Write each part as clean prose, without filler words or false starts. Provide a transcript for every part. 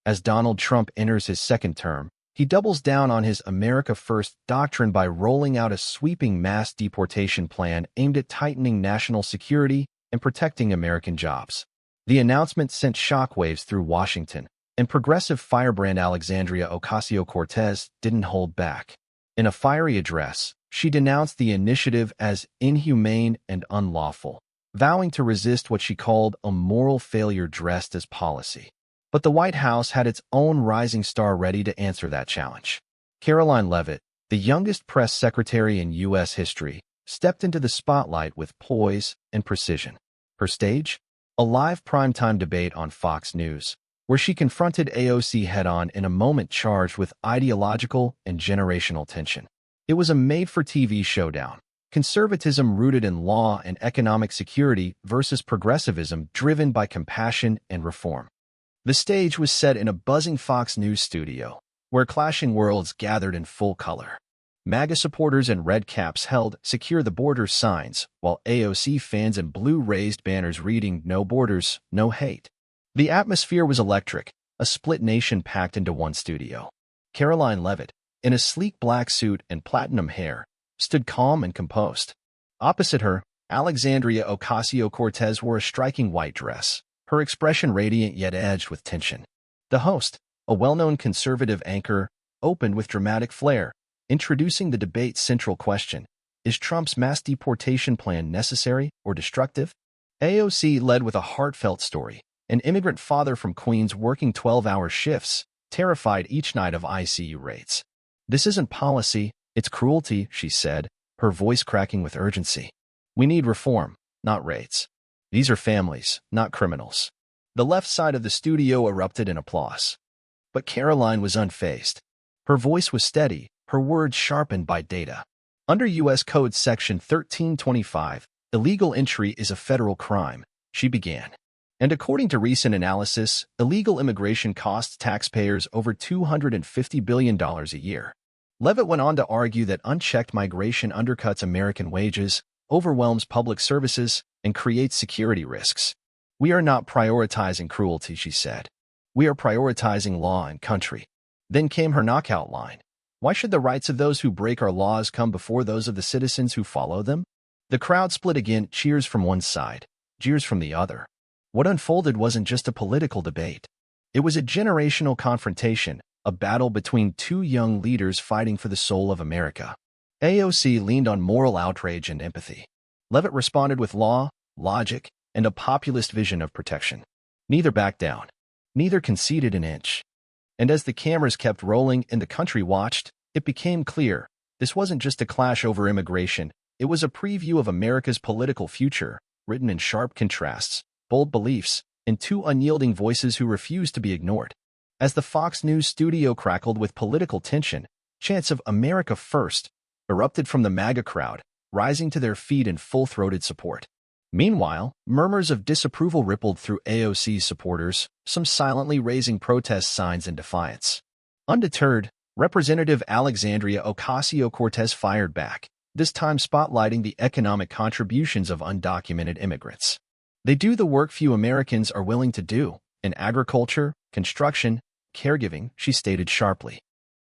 As Donald Trump enters his second term, he doubles down on his America First doctrine by rolling out a sweeping mass deportation plan aimed at tightening national security and protecting American jobs. The announcement sent shockwaves through Washington, and progressive firebrand Alexandria Ocasio-Cortez didn't hold back. In a fiery address, she denounced the initiative as inhumane and unlawful, vowing to resist what she called a moral failure dressed as policy. But the White House had its own rising star ready to answer that challenge. Caroline Leavitt, the youngest press secretary in U.S. history, stepped into the spotlight with poise and precision. Her stage? A live primetime debate on Fox News, where she confronted AOC head-on in a moment charged with ideological and generational tension. It was a made-for-TV showdown. Conservatism rooted in law and economic security versus progressivism driven by compassion and reform. The stage was set in a buzzing Fox News studio, where clashing worlds gathered in full color. MAGA supporters in red caps held "Secure the Borders" signs, while AOC fans in blue raised banners reading "No Borders, No Hate." The atmosphere was electric, a split nation packed into one studio. Caroline Leavitt, in a sleek black suit and platinum hair, stood calm and composed. Opposite her, Alexandria Ocasio-Cortez wore a striking white dress, her expression radiant yet edged with tension. The host, a well-known conservative anchor, opened with dramatic flair, introducing the debate's central question: is Trump's mass deportation plan necessary or destructive? AOC led with a heartfelt story: an immigrant father from Queens working 12-hour shifts, terrified each night of ICU rates. "This isn't policy, it's cruelty," she said, her voice cracking with urgency. "We need reform, not rates. These are families, not criminals." The left side of the studio erupted in applause. But Caroline was unfazed. Her voice was steady, her words sharpened by data. Under U.S. Code Section 1325, illegal entry is a federal crime, she began. And according to recent analysis, illegal immigration costs taxpayers over $250 billion a year. Leavitt went on to argue that unchecked migration undercuts American wages, overwhelms public services, and creates security risks. "We are not prioritizing cruelty," she said. "We are prioritizing law and country." Then came her knockout line: "Why should the rights of those who break our laws come before those of the citizens who follow them?" The crowd split again, cheers from one side, jeers from the other. What unfolded wasn't just a political debate. It was a generational confrontation, a battle between two young leaders fighting for the soul of America. AOC leaned on moral outrage and empathy. Leavitt responded with law, logic, and a populist vision of protection. Neither backed down. Neither conceded an inch. And as the cameras kept rolling and the country watched, it became clear this wasn't just a clash over immigration, it was a preview of America's political future, written in sharp contrasts, bold beliefs, and two unyielding voices who refused to be ignored. As the Fox News studio crackled with political tension, chants of "America First" erupted from the MAGA crowd, rising to their feet in full-throated support. Meanwhile, murmurs of disapproval rippled through AOC's supporters, some silently raising protest signs in defiance. Undeterred, Representative Alexandria Ocasio-Cortez fired back, this time spotlighting the economic contributions of undocumented immigrants. "They do the work few Americans are willing to do, in agriculture, construction, caregiving," she stated sharply.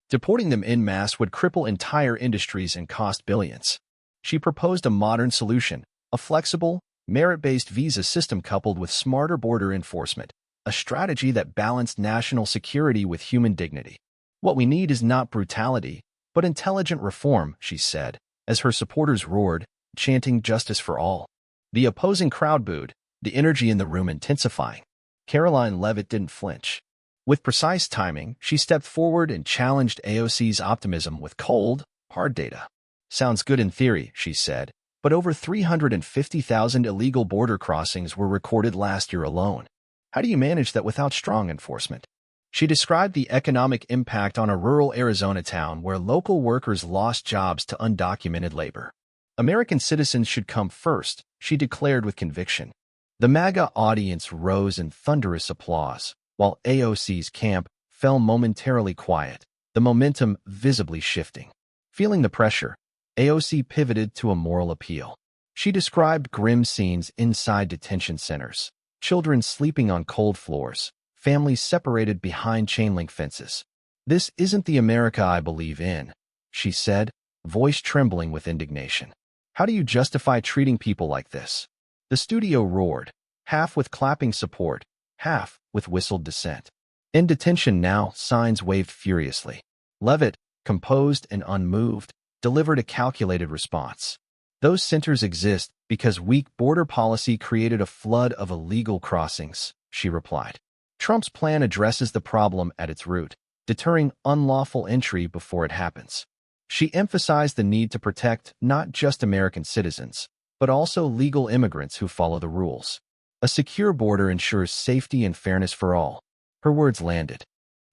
Deporting them en masse would cripple entire industries and cost billions. She proposed a modern solution: a flexible, merit-based visa system coupled with smarter border enforcement, a strategy that balanced national security with human dignity. "What we need is not brutality, but intelligent reform," she said, as her supporters roared, chanting "justice for all." The opposing crowd booed, the energy in the room intensifying. Caroline Leavitt didn't flinch. With precise timing, she stepped forward and challenged AOC's optimism with cold, hard data. "Sounds good in theory," she said, but over 350,000 illegal border crossings were recorded last year alone. "How do you manage that without strong enforcement?" She described the economic impact on a rural Arizona town where local workers lost jobs to undocumented labor. "American citizens should come first," she declared with conviction. The MAGA audience rose in thunderous applause, while AOC's camp fell momentarily quiet, the momentum visibly shifting. Feeling the pressure, AOC pivoted to a moral appeal. She described grim scenes inside detention centers: children sleeping on cold floors, families separated behind chain-link fences. "This isn't the America I believe in," she said, voice trembling with indignation. "How do you justify treating people like this?" The studio roared, half with clapping support, half with whistled dissent. "In detention now," signs waved furiously. Levitt, composed and unmoved, delivered a calculated response. "Those centers exist because weak border policy created a flood of illegal crossings," she replied. "Trump's plan addresses the problem at its root, deterring unlawful entry before it happens." She emphasized the need to protect not just American citizens, but also legal immigrants who follow the rules. "A secure border ensures safety and fairness for all." Her words landed.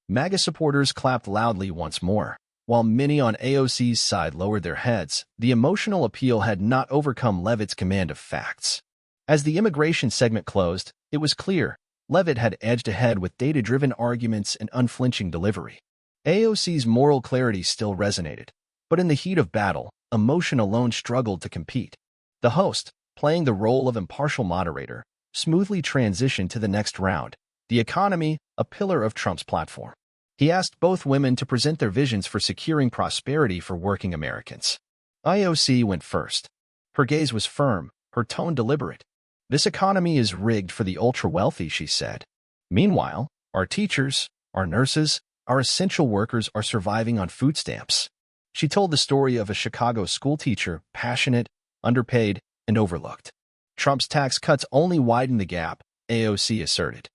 MAGA supporters clapped loudly once more. While many on AOC's side lowered their heads, the emotional appeal had not overcome Levitt's command of facts. As the immigration segment closed, it was clear Levitt had edged ahead with data-driven arguments and unflinching delivery. AOC's moral clarity still resonated, but in the heat of battle, emotion alone struggled to compete. The host, playing the role of impartial moderator, smoothly transitioned to the next round, the economy, a pillar of Trump's platform. He asked both women to present their visions for securing prosperity for working Americans. AOC went first. Her gaze was firm, her tone deliberate. "This economy is rigged for the ultra-wealthy," she said. "Meanwhile, our teachers, our nurses, our essential workers are surviving on food stamps." She told the story of a Chicago schoolteacher, passionate, underpaid, and overlooked. Trump's tax cuts only widen the gap, AOC asserted.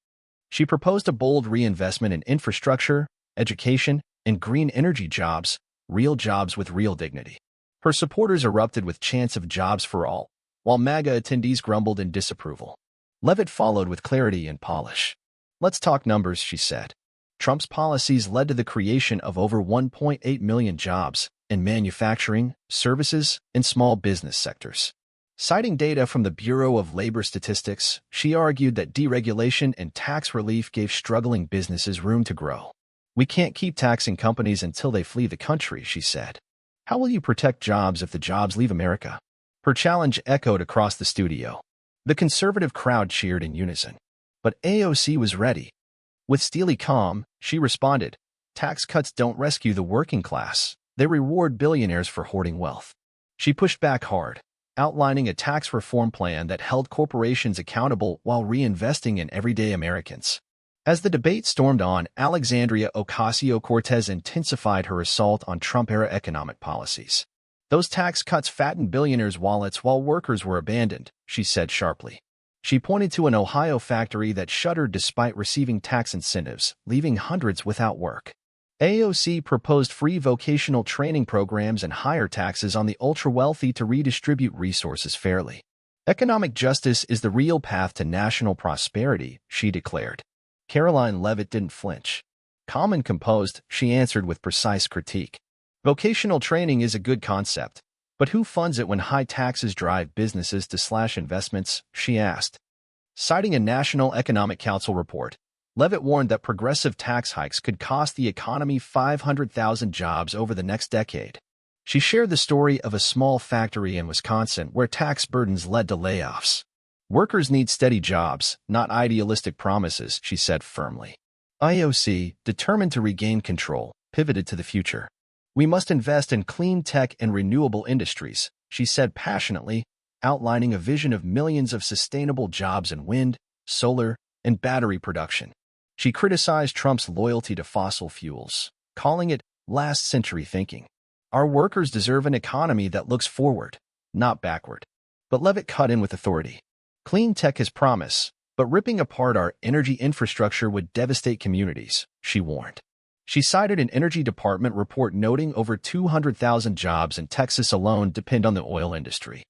She proposed a bold reinvestment in infrastructure, education, and green energy jobs, real jobs with real dignity. Her supporters erupted with chants of jobs for all, while MAGA attendees grumbled in disapproval. Levitt followed with clarity and polish. "Let's talk numbers," she said. Trump's policies led to the creation of over 1.8 million jobs in manufacturing, services, and small business sectors. Citing data from the Bureau of Labor Statistics, she argued that deregulation and tax relief gave struggling businesses room to grow. "We can't keep taxing companies until they flee the country," she said. "How will you protect jobs if the jobs leave America?" Her challenge echoed across the studio. The conservative crowd cheered in unison. But AOC was ready. With steely calm, she responded, "Tax cuts don't rescue the working class. They reward billionaires for hoarding wealth." She pushed back hard, outlining a tax reform plan that held corporations accountable while reinvesting in everyday Americans. As the debate stormed on, Alexandria Ocasio-Cortez intensified her assault on Trump-era economic policies. "Those tax cuts fattened billionaires' wallets while workers were abandoned," she said sharply. She pointed to an Ohio factory that shuttered despite receiving tax incentives, leaving hundreds without work. AOC proposed free vocational training programs and higher taxes on the ultra-wealthy to redistribute resources fairly. "Economic justice is the real path to national prosperity," she declared. Caroline Levitt didn't flinch. Calm and composed, she answered with precise critique. "Vocational training is a good concept, but who funds it when high taxes drive businesses to slash investments?" she asked. Citing a National Economic Council report, Levitt warned that progressive tax hikes could cost the economy 500,000 jobs over the next decade. She shared the story of a small factory in Wisconsin where tax burdens led to layoffs. "Workers need steady jobs, not idealistic promises," she said firmly. AOC, determined to regain control, pivoted to the future. "We must invest in clean tech and renewable industries," she said passionately, outlining a vision of millions of sustainable jobs in wind, solar, and battery production. She criticized Trump's loyalty to fossil fuels, calling it last-century thinking. "Our workers deserve an economy that looks forward, not backward." But Levitt cut in with authority. "Clean tech has promise, but ripping apart our energy infrastructure would devastate communities," she warned. She cited an Energy Department report noting over 200,000 jobs in Texas alone depend on the oil industry.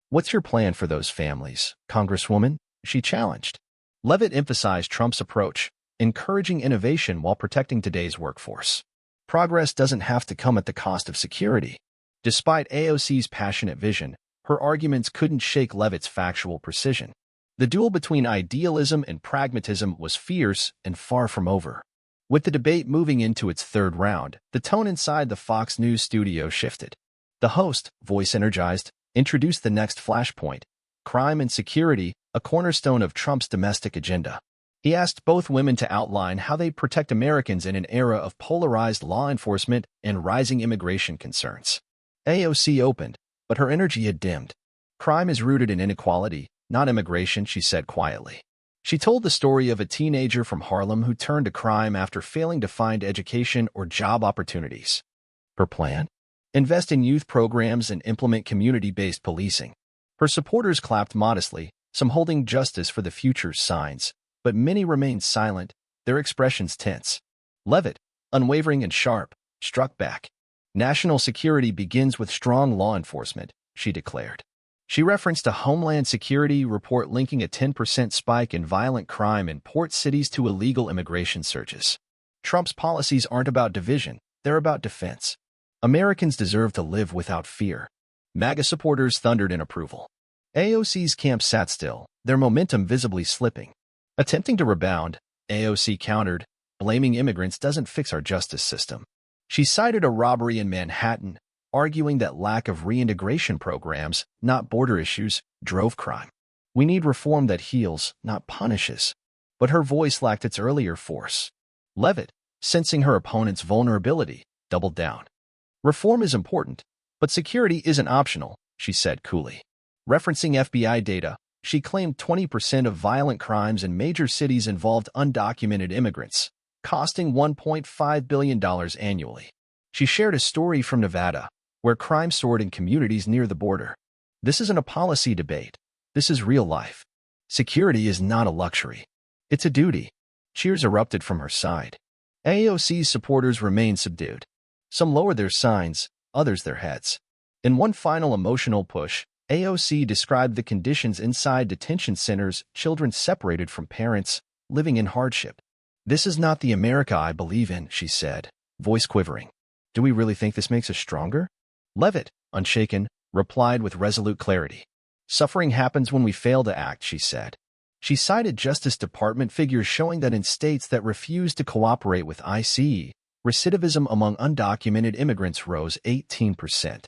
"What's your plan for those families, Congresswoman?" she challenged. Levitt emphasized Trump's approach, encouraging innovation while protecting today's workforce. Progress doesn't have to come at the cost of security. Despite AOC's passionate vision, her arguments couldn't shake Levitt's factual precision. The duel between idealism and pragmatism was fierce and far from over. With the debate moving into its third round, the tone inside the Fox News studio shifted. The host, voice energized, introduced the next flashpoint: crime and security, a cornerstone of Trump's domestic agenda. He asked both women to outline how they protect Americans in an era of polarized law enforcement and rising immigration concerns. AOC opened, but her energy had dimmed. Crime is rooted in inequality, not immigration, she said quietly. She told the story of a teenager from Harlem who turned to crime after failing to find education or job opportunities. Her plan? Invest in youth programs and implement community-based policing. Her supporters clapped modestly, some holding justice for the future's signs, but many remained silent, their expressions tense. Levitt, unwavering and sharp, struck back. National security begins with strong law enforcement, she declared. She referenced a Homeland Security report linking a 10% spike in violent crime in port cities to illegal immigration surges. Trump's policies aren't about division, they're about defense. Americans deserve to live without fear. MAGA supporters thundered in approval. AOC's camp sat still, their momentum visibly slipping. Attempting to rebound, AOC countered, blaming immigrants doesn't fix our justice system. She cited a robbery in Manhattan, arguing that lack of reintegration programs, not border issues, drove crime. We need reform that heals, not punishes. But her voice lacked its earlier force. Levitt, sensing her opponent's vulnerability, doubled down. Reform is important, but security isn't optional, she said coolly. Referencing FBI data, she claimed 20% of violent crimes in major cities involved undocumented immigrants, costing $1.5 billion annually. She shared a story from Nevada, where crime soared in communities near the border. This isn't a policy debate. This is real life. Security is not a luxury. It's a duty. Cheers erupted from her side. AOC's supporters remained subdued. Some lowered their signs, others their heads. In one final emotional push, AOC described the conditions inside detention centers, children separated from parents, living in hardship. This is not the America I believe in, she said, voice quivering. Do we really think this makes us stronger? Levitt, unshaken, replied with resolute clarity. Suffering happens when we fail to act, she said. She cited Justice Department figures showing that in states that refused to cooperate with ICE, recidivism among undocumented immigrants rose 18%.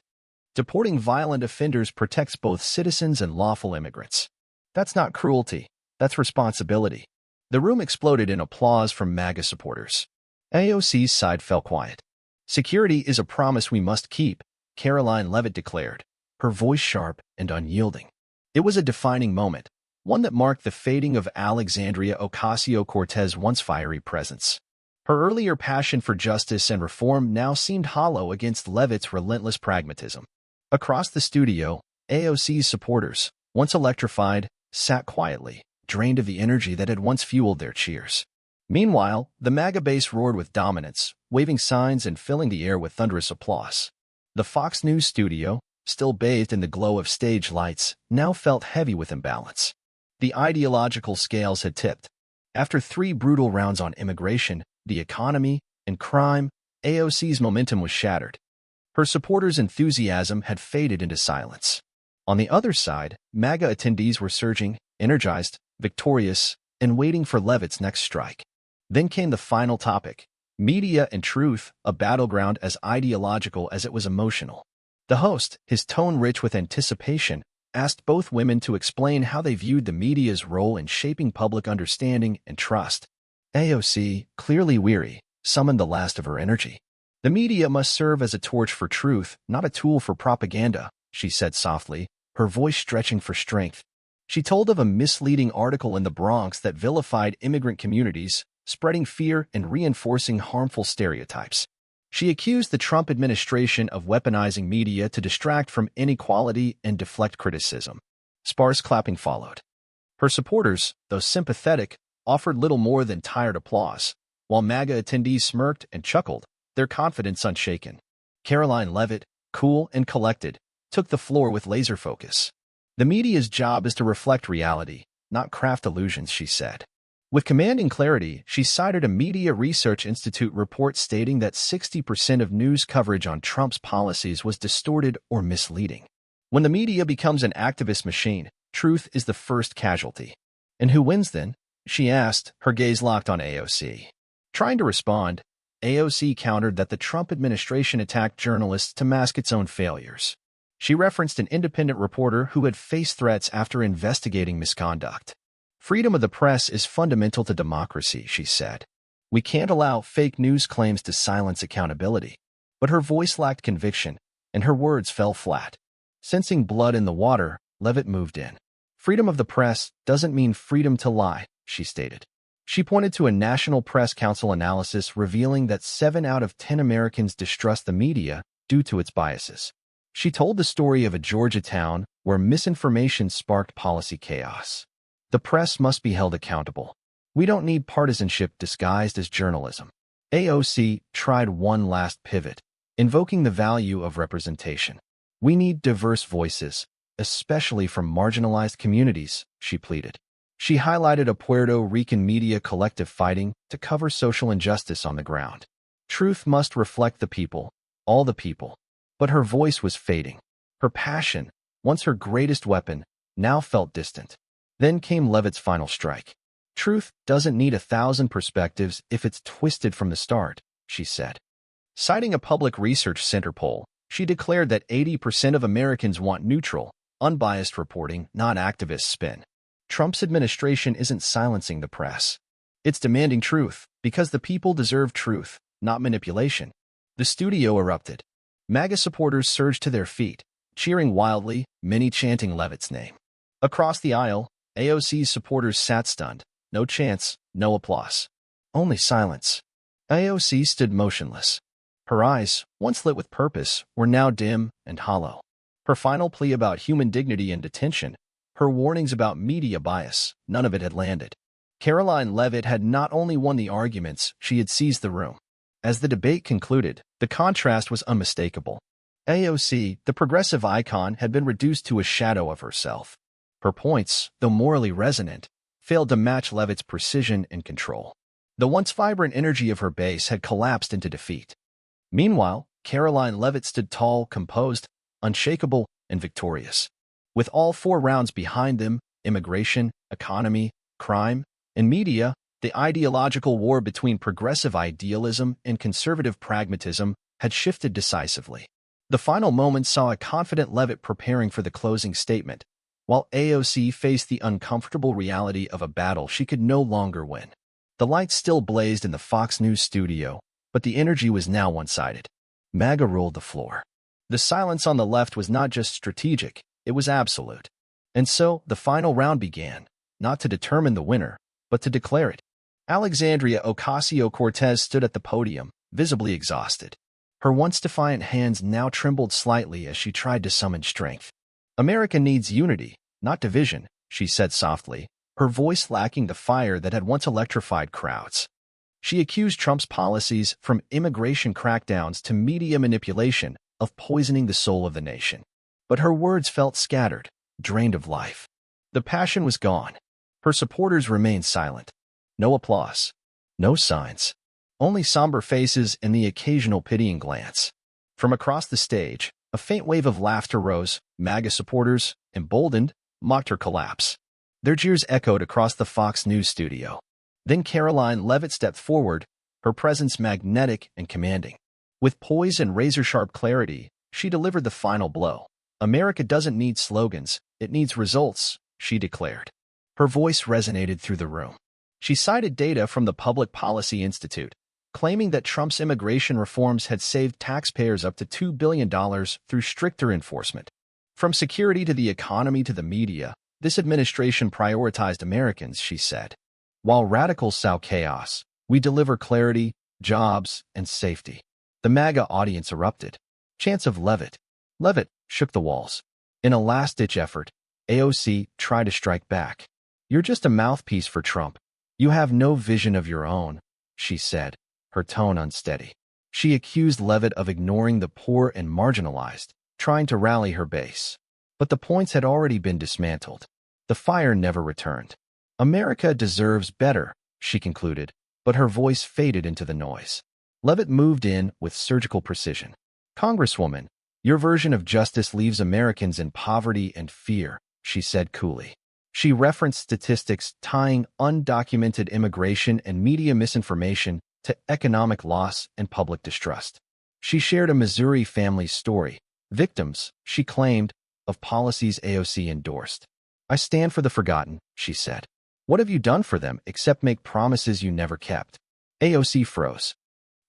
Deporting violent offenders protects both citizens and lawful immigrants. That's not cruelty, that's responsibility. The room exploded in applause from MAGA supporters. AOC's side fell quiet. Security is a promise we must keep, Caroline Levitt declared, her voice sharp and unyielding. It was a defining moment, one that marked the fading of Alexandria Ocasio-Cortez' once fiery presence. Her earlier passion for justice and reform now seemed hollow against Levitt's relentless pragmatism. Across the studio, AOC's supporters, once electrified, sat quietly, drained of the energy that had once fueled their cheers. Meanwhile, the MAGA base roared with dominance, waving signs and filling the air with thunderous applause. The Fox News studio, still bathed in the glow of stage lights, now felt heavy with imbalance. The ideological scales had tipped. After 3 brutal rounds on immigration, the economy, and crime, AOC's momentum was shattered. Her supporters' enthusiasm had faded into silence. On the other side, MAGA attendees were surging, energized, victorious, and waiting for Levitt's next strike. Then came the final topic, media and truth, a battleground as ideological as it was emotional. The host, his tone rich with anticipation, asked both women to explain how they viewed the media's role in shaping public understanding and trust. AOC, clearly weary, summoned the last of her energy. The media must serve as a torch for truth, not a tool for propaganda, she said softly, her voice stretching for strength. She told of a misleading article in the Bronx that vilified immigrant communities, spreading fear and reinforcing harmful stereotypes. She accused the Trump administration of weaponizing media to distract from inequality and deflect criticism. Sparse clapping followed. Her supporters, though sympathetic, offered little more than tired applause, while MAGA attendees smirked and chuckled, their confidence unshaken. Caroline Levitt, cool and collected, took the floor with laser focus. The media's job is to reflect reality, not craft illusions, she said. With commanding clarity, she cited a Media Research Institute report stating that 60% of news coverage on Trump's policies was distorted or misleading. When the media becomes an activist machine, truth is the first casualty. And who wins then? She asked, her gaze locked on AOC. Trying to respond, AOC countered that the Trump administration attacked journalists to mask its own failures. She referenced an independent reporter who had faced threats after investigating misconduct. Freedom of the press is fundamental to democracy, she said. We can't allow fake news claims to silence accountability. But her voice lacked conviction, and her words fell flat. Sensing blood in the water, Levitt moved in. Freedom of the press doesn't mean freedom to lie, she stated. She pointed to a National Press Council analysis revealing that 7 out of 10 Americans distrust the media due to its biases. She told the story of a Georgia town where misinformation sparked policy chaos. The press must be held accountable. We don't need partisanship disguised as journalism. AOC tried one last pivot, invoking the value of representation. We need diverse voices, especially from marginalized communities, she pleaded. She highlighted a Puerto Rican media collective fighting to cover social injustice on the ground. Truth must reflect the people, all the people. But her voice was fading. Her passion, once her greatest weapon, now felt distant. Then came Levitt's final strike. Truth doesn't need 1,000 perspectives if it's twisted from the start, she said. Citing a public research center poll, she declared that 80% of Americans want neutral, unbiased reporting, not activist spin. Trump's administration isn't silencing the press. It's demanding truth, because the people deserve truth, not manipulation. The studio erupted. MAGA supporters surged to their feet, cheering wildly, many chanting Levitt's name. Across the aisle, AOC's supporters sat stunned. No chants, no applause. Only silence. AOC stood motionless. Her eyes, once lit with purpose, were now dim and hollow. Her final plea about human dignity in detention, her warnings about media bias, none of it had landed. Caroline Levitt had not only won the arguments, she had seized the room. As the debate concluded, the contrast was unmistakable. AOC, the progressive icon, had been reduced to a shadow of herself. Her points, though morally resonant, failed to match Levitt's precision and control. The once vibrant energy of her base had collapsed into defeat. Meanwhile, Caroline Levitt stood tall, composed, unshakable, and victorious. With all 4 rounds behind them, immigration, economy, crime, and media, the ideological war between progressive idealism and conservative pragmatism had shifted decisively. The final moments saw a confident Levitt preparing for the closing statement, while AOC faced the uncomfortable reality of a battle she could no longer win. The lights still blazed in the Fox News studio, but the energy was now one-sided. MAGA ruled the floor. The silence on the left was not just strategic, it was absolute. And so, the final round began, not to determine the winner, but to declare it. Alexandria Ocasio-Cortez stood at the podium, visibly exhausted. Her once defiant hands now trembled slightly as she tried to summon strength. America needs unity, not division, she said softly, her voice lacking the fire that had once electrified crowds. She accused Trump's policies, from immigration crackdowns to media manipulation, of poisoning the soul of the nation. But her words felt scattered, drained of life. The passion was gone. Her supporters remained silent. No applause. No signs. Only somber faces and the occasional pitying glance. From across the stage, a faint wave of laughter rose. MAGA supporters, emboldened, mocked her collapse. Their jeers echoed across the Fox News studio. Then Caroline Levitt stepped forward, her presence magnetic and commanding. With poise and razor-sharp clarity, she delivered the final blow. America doesn't need slogans, it needs results, she declared. Her voice resonated through the room. She cited data from the Public Policy Institute, claiming that Trump's immigration reforms had saved taxpayers up to $2 billion through stricter enforcement. From security to the economy to the media, this administration prioritized Americans, she said. While radicals sow chaos, we deliver clarity, jobs, and safety. The MAGA audience erupted. Chants of Levitt. Levitt shook the walls. In a last-ditch effort, AOC tried to strike back. You're just a mouthpiece for Trump. You have no vision of your own, she said, her tone unsteady. She accused Levitt of ignoring the poor and marginalized, trying to rally her base. But the points had already been dismantled. The fire never returned. America deserves better, she concluded, but her voice faded into the noise. Levitt moved in with surgical precision. Congresswoman, your version of justice leaves Americans in poverty and fear, she said coolly. She referenced statistics tying undocumented immigration and media misinformation to economic loss and public distrust. She shared a Missouri family's story, victims, she claimed, of policies AOC endorsed. I stand for the forgotten, she said. What have you done for them except make promises you never kept? AOC froze.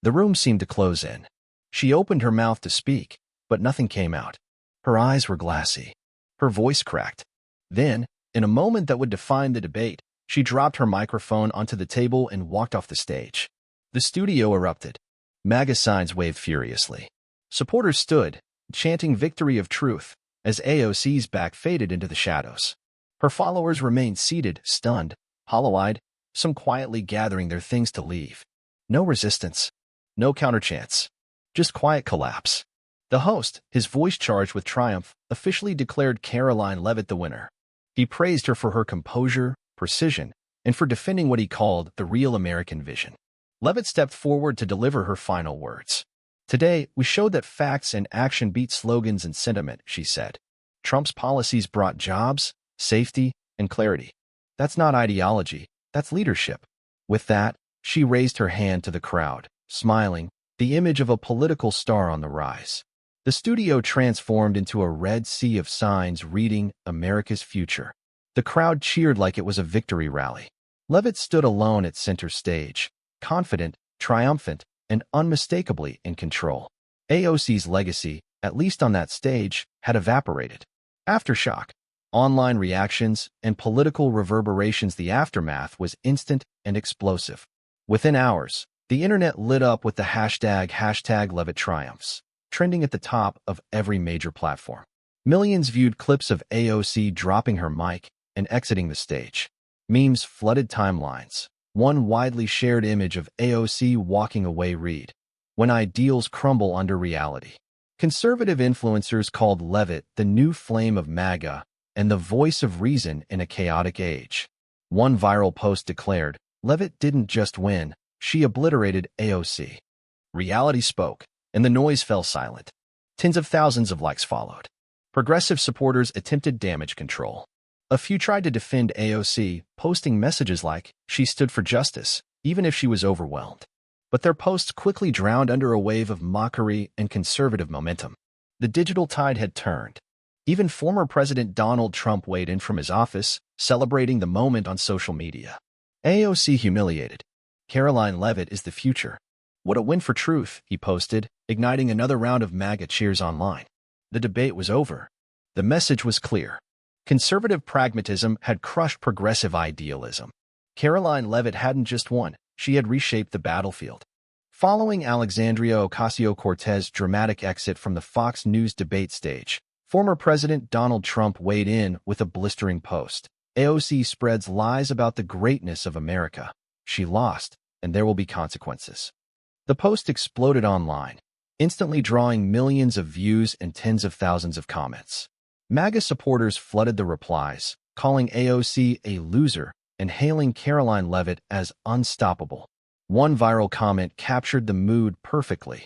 The room seemed to close in. She opened her mouth to speak, but nothing came out. Her eyes were glassy. Her voice cracked. Then, in a moment that would define the debate, she dropped her microphone onto the table and walked off the stage. The studio erupted. MAGA signs waved furiously. Supporters stood, chanting victory of truth, as AOC's back faded into the shadows. Her followers remained seated, stunned, hollow-eyed, some quietly gathering their things to leave. No resistance. No counterchance. Just quiet collapse. The host, his voice charged with triumph, officially declared Caroline Leavitt the winner. He praised her for her composure, precision, and for defending what he called the real American vision. Leavitt stepped forward to deliver her final words. Today, we showed that facts and action beat slogans and sentiment, she said. Trump's policies brought jobs, safety, and clarity. That's not ideology, that's leadership. With that, she raised her hand to the crowd, smiling, the image of a political star on the rise. The studio transformed into a red sea of signs reading America's future. The crowd cheered like it was a victory rally. Leavitt stood alone at center stage, confident, triumphant, and unmistakably in control. AOC's legacy, at least on that stage, had evaporated. Aftershock, online reactions, and political reverberations. The aftermath was instant and explosive. Within hours, the internet lit up with the hashtag Leavitt triumphs, trending at the top of every major platform. Millions viewed clips of AOC dropping her mic and exiting the stage. Memes flooded timelines. One widely shared image of AOC walking away read, "When ideals crumble under reality." Conservative influencers called Leavitt the new flame of MAGA and the voice of reason in a chaotic age. One viral post declared, "Leavitt didn't just win, she obliterated AOC." Reality spoke, and the noise fell silent. Tens of thousands of likes followed. Progressive supporters attempted damage control. A few tried to defend AOC, posting messages like, "She stood for justice," even if she was overwhelmed. But their posts quickly drowned under a wave of mockery and conservative momentum. The digital tide had turned. Even former President Donald Trump weighed in from his office, celebrating the moment on social media. AOC humiliated. Caroline Leavitt is the future. What a win for truth, he posted, igniting another round of MAGA cheers online. The debate was over. The message was clear. Conservative pragmatism had crushed progressive idealism. Caroline Leavitt hadn't just won, she had reshaped the battlefield. Following Alexandria Ocasio-Cortez' dramatic exit from the Fox News debate stage, former President Donald Trump weighed in with a blistering post. AOC spreads lies about the greatness of America. She lost, and there will be consequences. The post exploded online, instantly drawing millions of views and tens of thousands of comments. MAGA supporters flooded the replies, calling AOC a loser and hailing Caroline Leavitt as unstoppable. One viral comment captured the mood perfectly.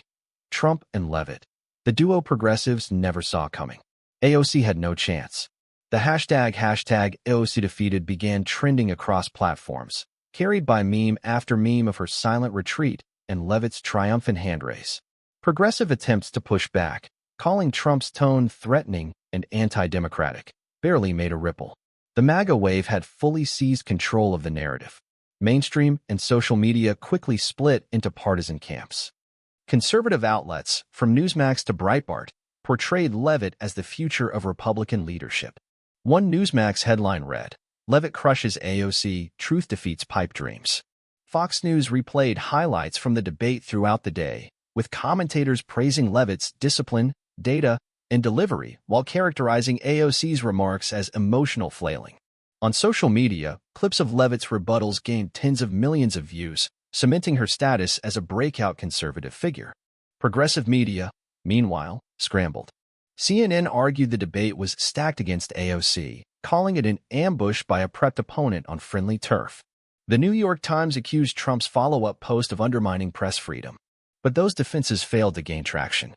Trump and Leavitt, the duo progressives never saw coming. AOC had no chance. The hashtag AOC defeated began trending across platforms, carried by meme after meme of her silent retreat and Leavitt's triumphant hand raise. Progressive attempts to push back, calling Trump's tone threatening and anti-democratic, barely made a ripple. The MAGA wave had fully seized control of the narrative. Mainstream and social media quickly split into partisan camps. Conservative outlets, from Newsmax to Breitbart, portrayed Leavitt as the future of Republican leadership. One Newsmax headline read, "Leavitt crushes AOC, truth defeats pipe dreams." Fox News replayed highlights from the debate throughout the day, with commentators praising Leavitt's discipline, data, and delivery while characterizing AOC's remarks as emotional flailing. On social media, clips of Leavitt's rebuttals gained tens of millions of views, cementing her status as a breakout conservative figure. Progressive media, meanwhile, scrambled. CNN argued the debate was stacked against AOC, calling it an ambush by a prepped opponent on friendly turf. The New York Times accused Trump's follow-up post of undermining press freedom. But those defenses failed to gain traction.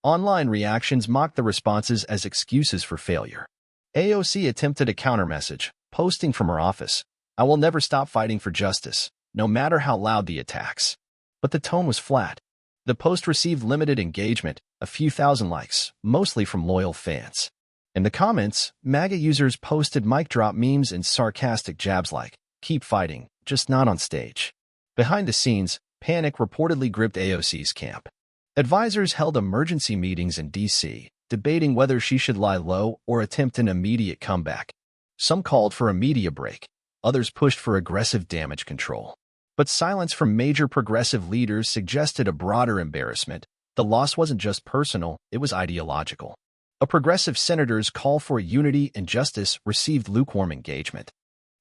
Online reactions mocked the responses as excuses for failure. AOC attempted a countermessage, posting from her office, "I will never stop fighting for justice, no matter how loud the attacks." But the tone was flat. The post received limited engagement, a few thousand likes, mostly from loyal fans. In the comments, MAGA users posted mic drop memes and sarcastic jabs like, Keep fighting, just not on stage. Behind the scenes, panic reportedly gripped AOC's camp. Advisors held emergency meetings in D.C., debating whether she should lie low or attempt an immediate comeback. Some called for a media break, others pushed for aggressive damage control. But silence from major progressive leaders suggested a broader embarrassment. The loss wasn't just personal, it was ideological. A progressive senator's call for unity and justice received lukewarm engagement.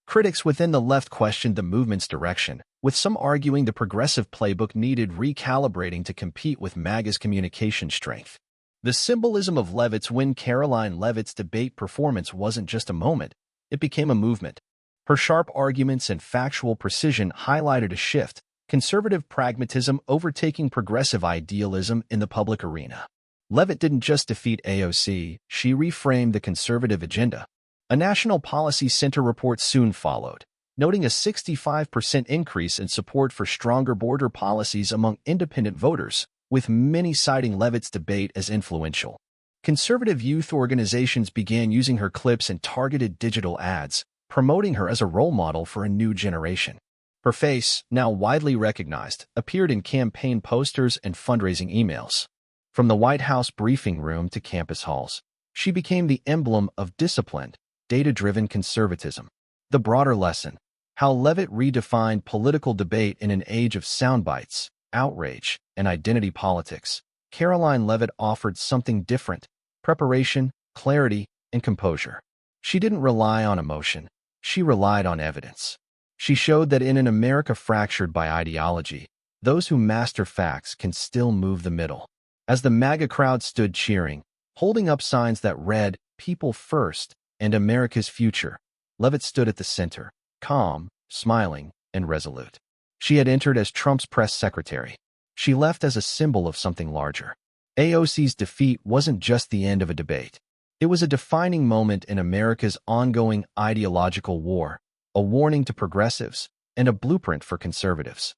Critics within the left questioned the movement's direction, with some arguing the progressive playbook needed recalibrating to compete with MAGA's communication strength. The symbolism of Leavitt's win. Caroline Leavitt's debate performance wasn't just a moment, it became a movement. Her sharp arguments and factual precision highlighted a shift, conservative pragmatism overtaking progressive idealism in the public arena. Leavitt didn't just defeat AOC, she reframed the conservative agenda. A National Policy Center report soon followed, noting a 65% increase in support for stronger border policies among independent voters, with many citing Leavitt's debate as influential. Conservative youth organizations began using her clips in targeted digital ads, promoting her as a role model for a new generation. Her face, now widely recognized, appeared in campaign posters and fundraising emails. From the White House briefing room to campus halls, she became the emblem of disciplined, data-driven conservatism. The broader lesson: how Leavitt redefined political debate in an age of soundbites, outrage, and identity politics. Caroline Leavitt offered something different: preparation, clarity, and composure. She didn't rely on emotion, she relied on evidence. She showed that in an America fractured by ideology, those who master facts can still move the middle. As the MAGA crowd stood cheering, holding up signs that read, "People First" and "America's Future," Leavitt stood at the center, calm, smiling, and resolute. She had entered as Trump's press secretary. She left as a symbol of something larger. AOC's defeat wasn't just the end of a debate. It was a defining moment in America's ongoing ideological war, a warning to progressives, and a blueprint for conservatives.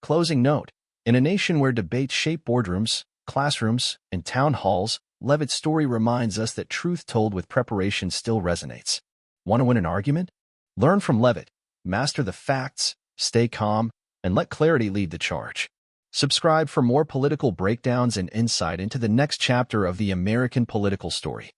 Closing note: in a nation where debates shape boardrooms, classrooms, and town halls, Leavitt's story reminds us that truth told with preparation still resonates. Want to win an argument? Learn from Leavitt, master the facts, stay calm, and let clarity lead the charge. Subscribe for more political breakdowns and insight into the next chapter of the American political story.